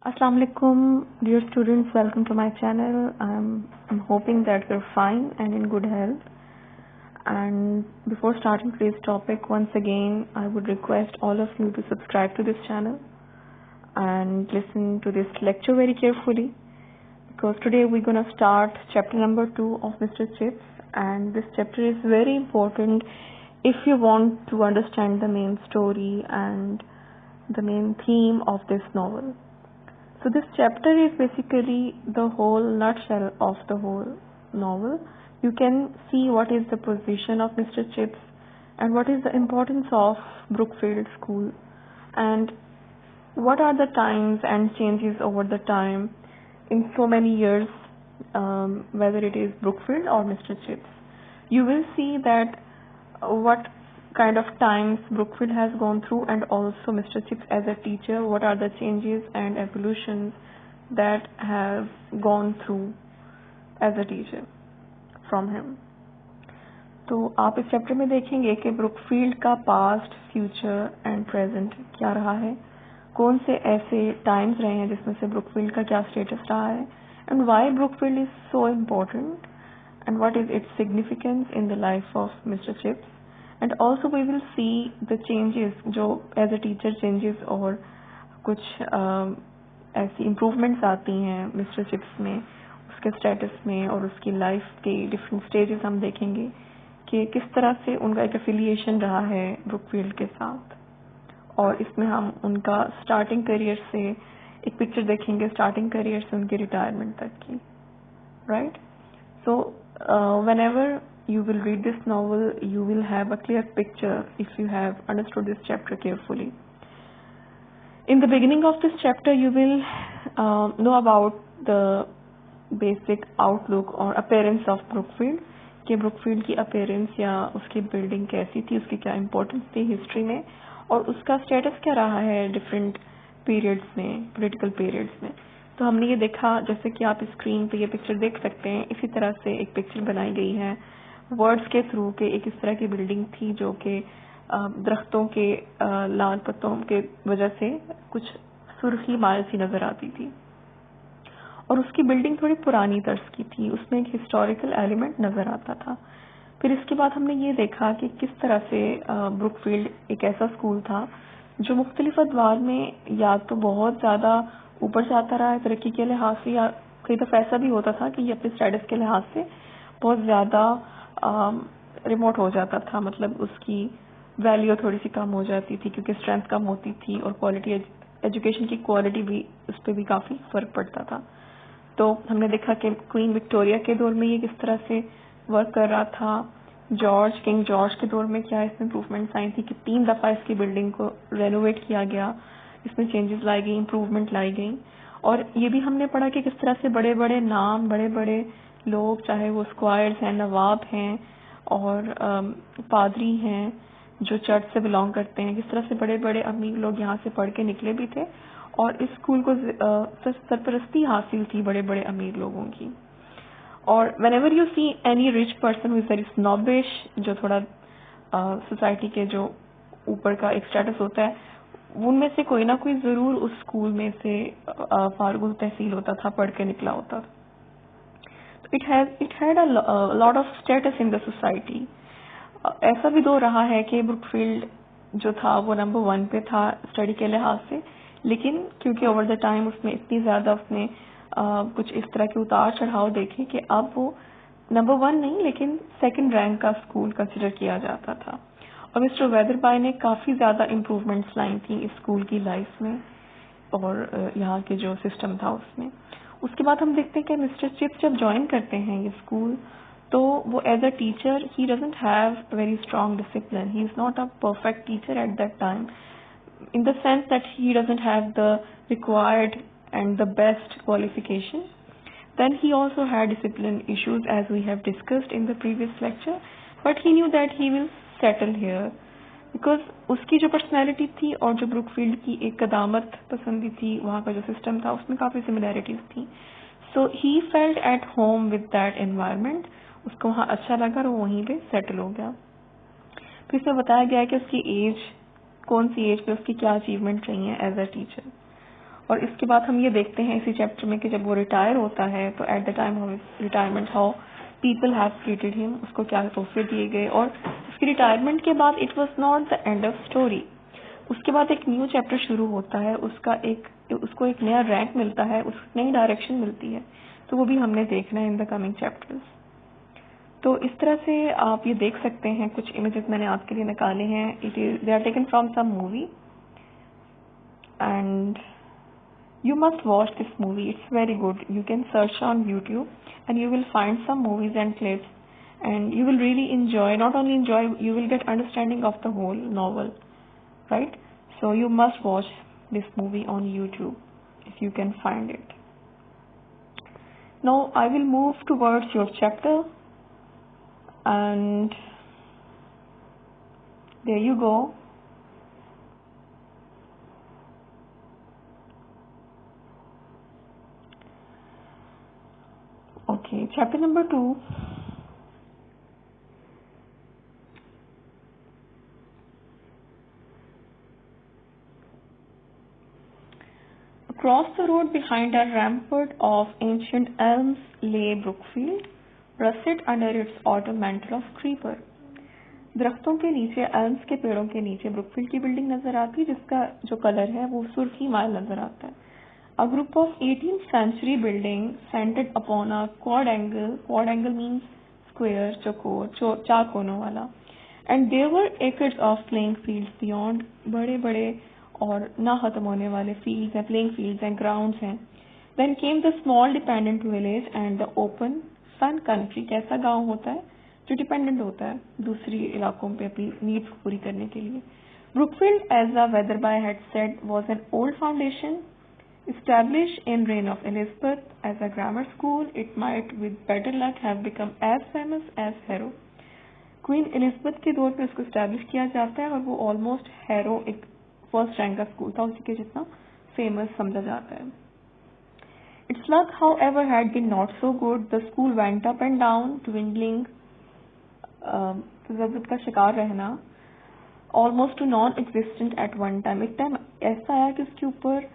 Assalamu alaikum, dear students. Welcome to my channel. I'm hoping that you're fine and in good health. And before starting today's topic, once again, I would request all of you to subscribe to this channel and listen to this lecture very carefully, because today we're gonna start chapter number 2 of Mr. Chips, and this chapter is very important if you want to understand the main story and the main theme of this novel. So this chapter is basically the whole nutshell of the whole novel. You can see what is the position of Mr. Chips and what is the importance of Brookfield School and what are the times and changes over the time in so many years, whether it is Brookfield or Mr. Chips. You will see that what kind of times Brookfield has gone through, and also Mr. Chips as a teacher, what are the changes and evolutions that have gone through as a teacher from him. तो आप इस chapter में देखेंगे कि Brookfield का past, future and present क्या रहा है, कौन से ऐसे टाइम्स रहे हैं जिसमें से ब्रुकफील्ड का क्या स्टेटस रहा है, and why Brookfield is so important and what is its significance in the life of mister chips. And also we will see the changes जो as a teacher changes और कुछ ऐसी improvements आती हैं मिस्टर चिप्स में, उसके status में और उसकी लाइफ के डिफरेंट स्टेजेस हम देखेंगे कि किस तरह से उनका एक एफिलिएशन रहा है ब्रुकफील्ड के साथ. और इसमें हम उनका स्टार्टिंग करियर से एक पिक्चर देखेंगे, स्टार्टिंग करियर से उनके रिटायरमेंट तक की. Right. So whenever you will read this novel, you will have a clear picture if you have understood this chapter carefully. In the beginning of this chapter, you will know about the basic outlook or appearance of Brookfield, कि Brookfield की appearance या उसकी building कैसी थी, उसकी क्या importance थी history में, और उसका status क्या रहा है different periods में, political periods में. तो हमने ये देखा, जैसे कि आप स्क्रीन पे ये पिक्चर देख सकते हैं, इसी तरह से एक पिक्चर बनाई गई है वर्ड्स के थ्रू के. एक इस तरह की बिल्डिंग थी जो कि दरख्तों के लाल पत्तों के वजह से कुछ सुर्खी माल सी नजर आती थी, और उसकी बिल्डिंग थोड़ी पुरानी तर्ज की थी, उसमें एक हिस्टोरिकल एलिमेंट नजर आता था. फिर इसके बाद हमने ये देखा कि किस तरह से ब्रुकफील्ड एक ऐसा स्कूल था जो मुख्तलिफ अदवार में या तो बहुत ज्यादा ऊपर जाता रहा है तरक्की के लिहाज से, या कई दफा ऐसा भी होता था कि ये अपने स्टेटस के लिहाज से बहुत ज्यादा रिमोट हो जाता था, मतलब उसकी वैल्यू थोड़ी सी कम हो जाती थी क्योंकि स्ट्रेंथ कम होती थी और क्वालिटी एजुकेशन की क्वालिटी भी उस पर भी काफी फर्क पड़ता था. तो हमने देखा कि क्वीन विक्टोरिया के दौर में ये किस तरह से वर्क कर रहा था, किंग जॉर्ज के दौर में क्या इसमें इम्प्रूवमेंट्स आई थी कि 3 दफा इसकी बिल्डिंग को रेनोवेट किया गया, इसमें चेंजेस लाई गई, इम्प्रूवमेंट लाई गई. और ये भी हमने पढ़ा कि किस तरह से बड़े बड़े नाम, बड़े बड़े लोग, चाहे वो स्क्वायर्स हैं, नवाब हैं और पादरी हैं जो चर्च से बिलोंग करते हैं, किस तरह से बड़े बड़े अमीर लोग यहाँ से पढ़ के निकले भी थे और इस स्कूल को सरपरस्ती हासिल थी बड़े बड़े अमीर लोगों की. और whenever you see any rich person who is very snobbish, जो थोड़ा सोसाइटी के जो ऊपर का एक स्टेटस होता है, उनमें से कोई ना कोई जरूर उस स्कूल में से फारगुल तहसील होता था, पढ़ के निकला होता. It had a lot of status in the society. ऐसा भी दो रहा है कि ब्रुकफील्ड जो था वो नंबर 1 पे था स्टडी के लिहाज से, लेकिन क्योंकि ओवर द टाइम उसमें इतनी ज्यादा उसने कुछ इस तरह के उतार चढ़ाव देखे कि अब वो नंबर 1 नहीं लेकिन 2nd रैंक का स्कूल कंसिडर किया जाता था. और मिस्टर वेदरबाई ने काफी ज्यादा इम्प्रूवमेंट्स लाई थी इस स्कूल की लाइफ में और यहाँ के जो सिस्टम था उसमें. उसके बाद हम देखते हैं कि मिस्टर चिप्स जब ज्वाइन करते हैं ये स्कूल, तो वो as a teacher he doesn't have very strong discipline. He is not a perfect teacher at that time in the sense that he doesn't have the required and the best qualification. Then he also had discipline issues as we have discussed in the previous lecture, but he knew that he will settle here because उसकी जो personality थी और जो Brookfield की एक कदामत पसंदी थी, वहाँ का जो सिस्टम था उसमें काफी सिमिलैरिटीज थी. So he felt at home with that environment. उसको वहाँ अच्छा लगा और वो वहीं पे सेटल हो गया. फिर इसमें बताया गया है कि उसकी एज, कौन सी एज पे उसकी क्या अचीवमेंट रही है एज अ टीचर. और इसके बाद हम ये देखते हैं इसी चैप्टर में कि जब वो रिटायर होता है तो at the time of retirement how people have treated him, उसको क्या तोहफे दिए गए। और उसकी रिटायरमेंट के बाद it was not the end of story, उसके बाद एक न्यू चैप्टर शुरू होता है, उसको एक नया रैंक मिलता है, उसको नई डायरेक्शन मिलती है, तो वो भी हमने देखना है इन द कमिंग चैप्टर्स। तो इस तरह से आप ये देख सकते हैं, कुछ इमेजेस मैंने आपके लिए निकाले हैं, they are taken from some movie and you must watch this movie, it's very good. You can search on YouTube and you will find some movies and clips and you will really enjoy, not only enjoy, you will get understanding of the whole novel, right? So you must watch this movie on YouTube if you can find it. Now I will move towards your chapter and there you go. Okay, chapter number 2. Across the road behind a rampart of ancient elms lay Brookfield, russet under its autumn mantle of creeper. दरख्तों के नीचे, elms के पेड़ों के नीचे Brookfield की building नजर आती है, जिसका जो कलर है वो सुर्खी माल नजर आता है। A group of 18th century building centered upon a quad angle means square, चौकोर, चार कोनों वाला, and there were acres of playing fields beyond, बड़े बड़े और ना खत्म होने वाले fields हैं, playing fields हैं, grounds हैं। Then came the small dependent village and the open sun country। कैसा गांव होता है जो डिपेंडेंट होता है दूसरी इलाकों पे अपनी नीड्स पूरी करने के लिए। Brookfield, as the weatherby had said, was an old foundation established in reign of Elizabeth as a grammar school. It might with better luck have become as famous as Harrow। Queen Elizabeth के दौर में उसको establish किया जाता है और वो almost harrow एक फर्स्ट रैंक का स्कूल था, उसी के जितना फेमस समझा जाता है। Its luck, however, had been not so good. The school went up and down, dwindling, ज़रूरत का शिकार रहना, almost to non existent at one time. एक टाइम ऐसा आया कि उसके ऊपर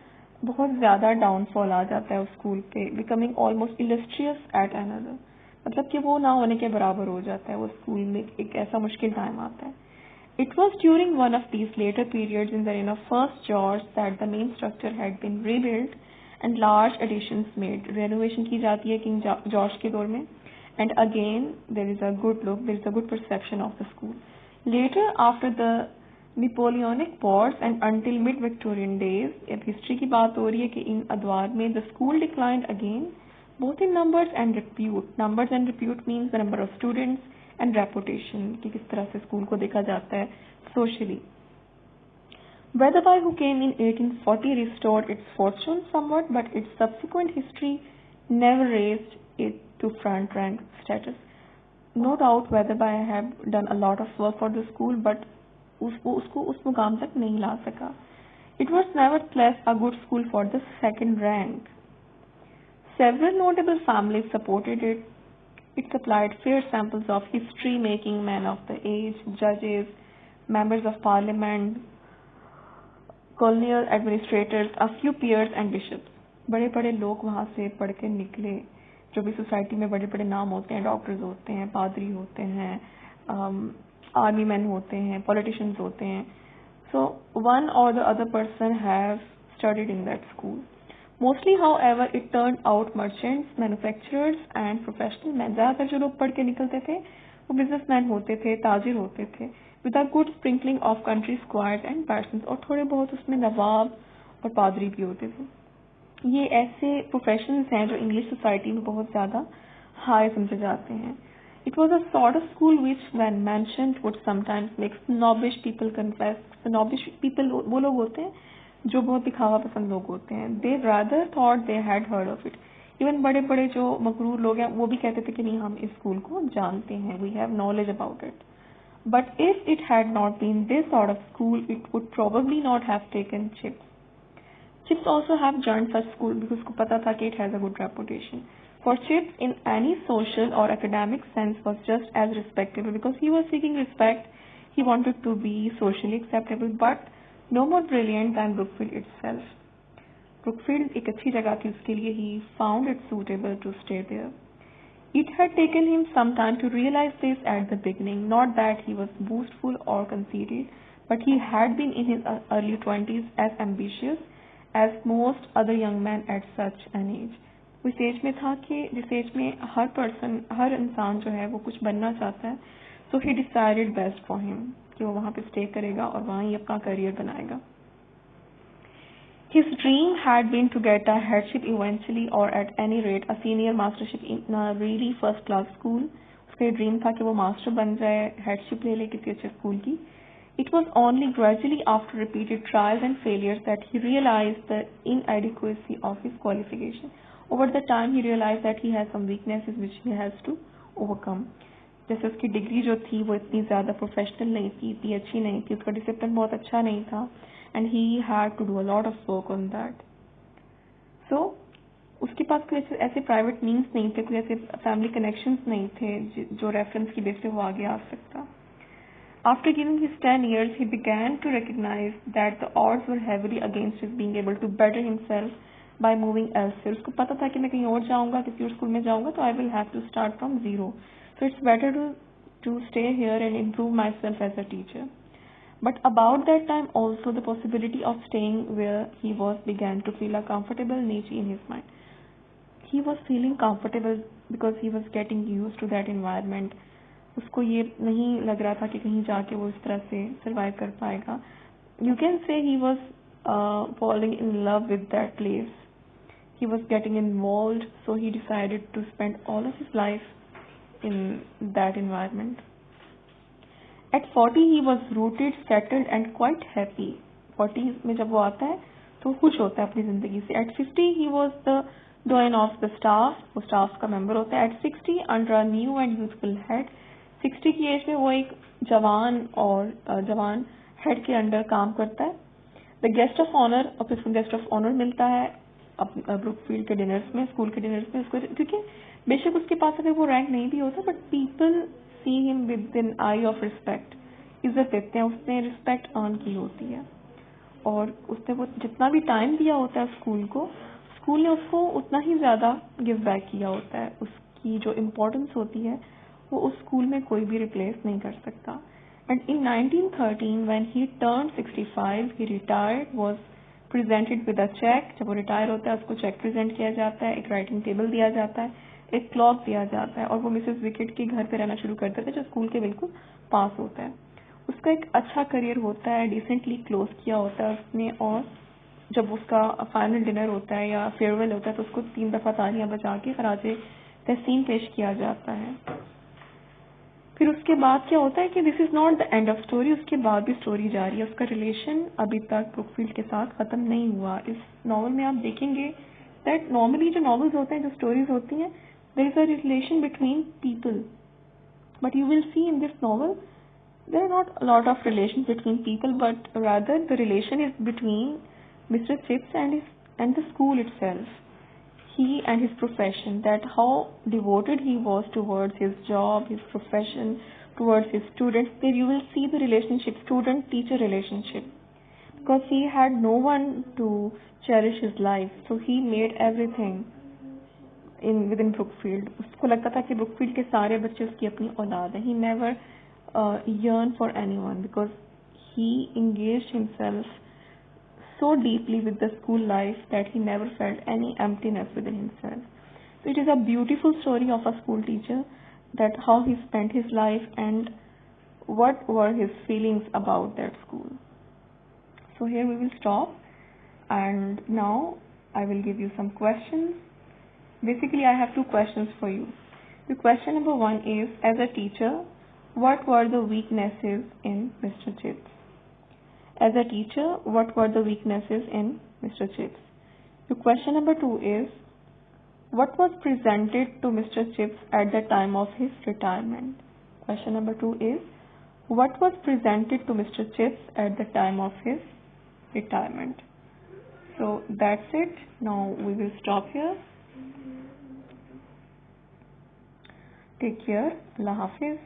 बहुत ज्यादा डाउनफॉल आ जाता है उस स्कूल पे, becoming almost illustrious at another, मतलब कि वो ना होने के बराबर हो जाता है वो स्कूल में, एक ऐसा मुश्किल टाइम आता है। It was during one of these later periods in the reign of First George that the main structure had been rebuilt and large additions made। renovation की जाती है किंग जॉर्ज के दौर में, and again there is a good perception of the school। Later, after the Napoleonic Wars and until mid-Victorian days, अब history की बात हो रही है कि इन अदवार में the school declined again, both in numbers and repute। numbers and repute means the number of students and reputation, कि किस तरह से स्कूल को देखा जाता है socially। Weatherby, who came in 1840, restored its fortune somewhat, but its subsequent history never raised it to front rank status। No doubt Weatherby have done a lot of work for the school, but उसको उस मुकाम तक नहीं ला सका। It was nevertheless a good school for the second rank। Several notable families supported it। It supplied fair samples of history-making men of the age, judges, members of parliament, colonial administrators, a few peers and bishops। बड़े बड़े लोग वहाँ से पढ़ के निकले, जो भी सोसाइटी में बड़े बड़े नाम होते हैं, डॉक्टर्स होते हैं, पादरी होते हैं, आर्मी मैन होते हैं, पॉलिटिशियंस होते हैं। सो वन और the other person have studied in that school. Mostly however it turn out merchants, manufacturers and professional man. ज्यादातर जो लोग पढ़ के निकलते थे वो बिजनेसमैन होते थे, ताजिर होते थे, with a good sprinkling of country squares and persons, और थोड़े बहुत उसमें नवाब और पादरी भी होते थे। ये ऐसे प्रोफेशनल्स हैं जो इंग्लिश सोसाइटी में बहुत ज्यादा हाई समझे जाते हैं। It was a sort of school which, when mentioned, would sometimes make snobbish people confess। snobbish people वो लोग होते हैं जो बहुत दिखावा पसंद लोग होते हैं। They rather thought they had heard of it। Even बड़े बड़े जो मकरूर लोग हैं वो भी कहते थे कि नहीं, हम इस स्कूल को जानते हैं, we have knowledge about it। But if it had not been this sort of school, it would probably not have taken Chips। Chips also have joined such school because उसको पता था कि it has a good reputation। For Chips, in any social or academic sense, was just as respectable because he was seeking respect. He wanted to be socially acceptable, but no more brilliant than Brookfield itself। Brookfield एक अच्छी जगह थी उसके लिए. He found it suitable to stay there. It had taken him some time to realize this at the beginning. Not that he was boastful or conceited, but he had been in his early 20s as ambitious as most other young men at such an age. वो इस as में था कि जिस as में हर इंसान जो है वो कुछ बनना चाहता है. So he decided best for him कि वो वहाँ पे स्टे करेगा और वहाँ ही अपना करियर बनाएगा. His dream had been to get a headship eventually, or at any rate a senior mastership in a really first class school. उसका ड्रीम था कि वो मास्टर बन जाए, हेडशिप ले ले किसी अच्छे स्कूल की. It was only gradually after repeated trials and failures that he realized the inadequacy of his qualification. Over the time he realized that he has some weaknesses which he has to overcome. जैसे उसकी degree जो थी वो इतनी ज़्यादा professional नहीं थी, इतनी अच्छी नहीं थी, उसका डिसिप्लिन बहुत अच्छा नहीं था. And he had to do a lot of work on that. So उसके पास कोई ऐसे प्राइवेट मीन्स नहीं थे, कोई ऐसे फैमिली कनेक्शंस नहीं थे जो रेफरेंस की बेस पे वो आगे आ सकता. After giving his 10 years, he began to recognize that the odds were heavily against his being able to better himself by moving elsewhere. उसको पता था कि मैं कहीं और जाऊंगा, किसी और स्कूल में जाऊंगा तो I will have to start from zero. So it's better to stay here and improve myself as a teacher. But about that time also the possibility of staying where he was began to feel a comfortable niche in his mind. He was feeling comfortable because he was getting used to that environment. उसको ये नहीं लग रहा था कि कहीं जाके वो इस तरह से survive कर पाएगा. You can say he was falling in love with that place. He was getting involved, so he decided to spend all of his life in that environment. At 40 he was rooted, settled and quite happy. 40 में जब वो आता है तो खुश होता है अपनी जिंदगी से. At 50 he was the doyen of the staff, वो staff का member होता है. At 60 under a new and youthful head, 60 की एज में वो एक जवान हेड के अंडर काम करता है. The guest of honor, और फिर गेस्ट ऑफ ऑनर मिलता है ब्रुकफील्ड के डिनर्स में, स्कूल के डिनर्स में उसको, क्योंकि बेशक उसके पास अगर वो रैंक नहीं भी होता but people see him with an eye of respect. इज्जत देते हैं, उसने रिस्पेक्ट अर्न की होती है और उसने वो जितना भी टाइम दिया होता है स्कूल को, स्कूल ने उसको उतना ही ज़्यादा गिव बैक किया होता है. उसकी जो इम्पोर्टेंस होती है वो उस स्कूल में कोई भी रिप्लेस नहीं कर सकता. And in 1913 when he turned 65 he retired, was presented with a check. जब वो रिटायर होता है उसको चेक प्रेजेंट किया जाता है, एक राइटिंग टेबल दिया जाता है, एक क्लॉक दिया जाता है और वो मिसेस विकेट के घर पे रहना शुरू कर देता है जो स्कूल के बिल्कुल पास होता है. उसका एक अच्छा करियर होता है, डिसेंटली क्लोज किया होता है उसने, और जब उसका फाइनल डिनर होता है या फेयरवेल होता है तो उसको 3 दफा तालियां बजा के खराजे तहसीन पेश किया जाता है. फिर उसके बाद क्या होता है कि this is not the end of story. उसके बाद भी स्टोरी जारी है. उसका रिलेशन अभी तक ब्रुकफील्ड के साथ खत्म नहीं हुआ. इस नॉवल में आप देखेंगे दैट नॉर्मली जो नॉवेल्स होते हैं, जो स्टोरीज होती हैं, there is a relation between people, but you will see in this novel there are not a lot of relations between people, but rather the relation is between Mr. Chips and the school itself. He and his profession, that how devoted he was towards his job, his profession, towards his students. There you will see the relationship, student-teacher relationship, because he had no one to cherish his life, so he made everything within Brookfield. उसको लगता था कि Brookfield के सारे बच्चे उसकी अपनी औलाद हैं. He never yearn for anyone because he engaged himself so deeply with the school life that he never felt any emptiness within himself. So it is a beautiful story of a school teacher, that how he spent his life and what were his feelings about that school. So here we will stop, and now I will give you some questions. Basically I have 2 questions for you. The question number 1 is, as a teacher, what were the weaknesses in Mr. Chips? As a teacher, what were the weaknesses in Mr. Chips? The question number 2 is, what was presented to Mr. Chips at the time of his retirement? Question number 2 is, what was presented to Mr. Chips at the time of his retirement? So that's it. Now we will stop here. Take care. Allah Hafiz.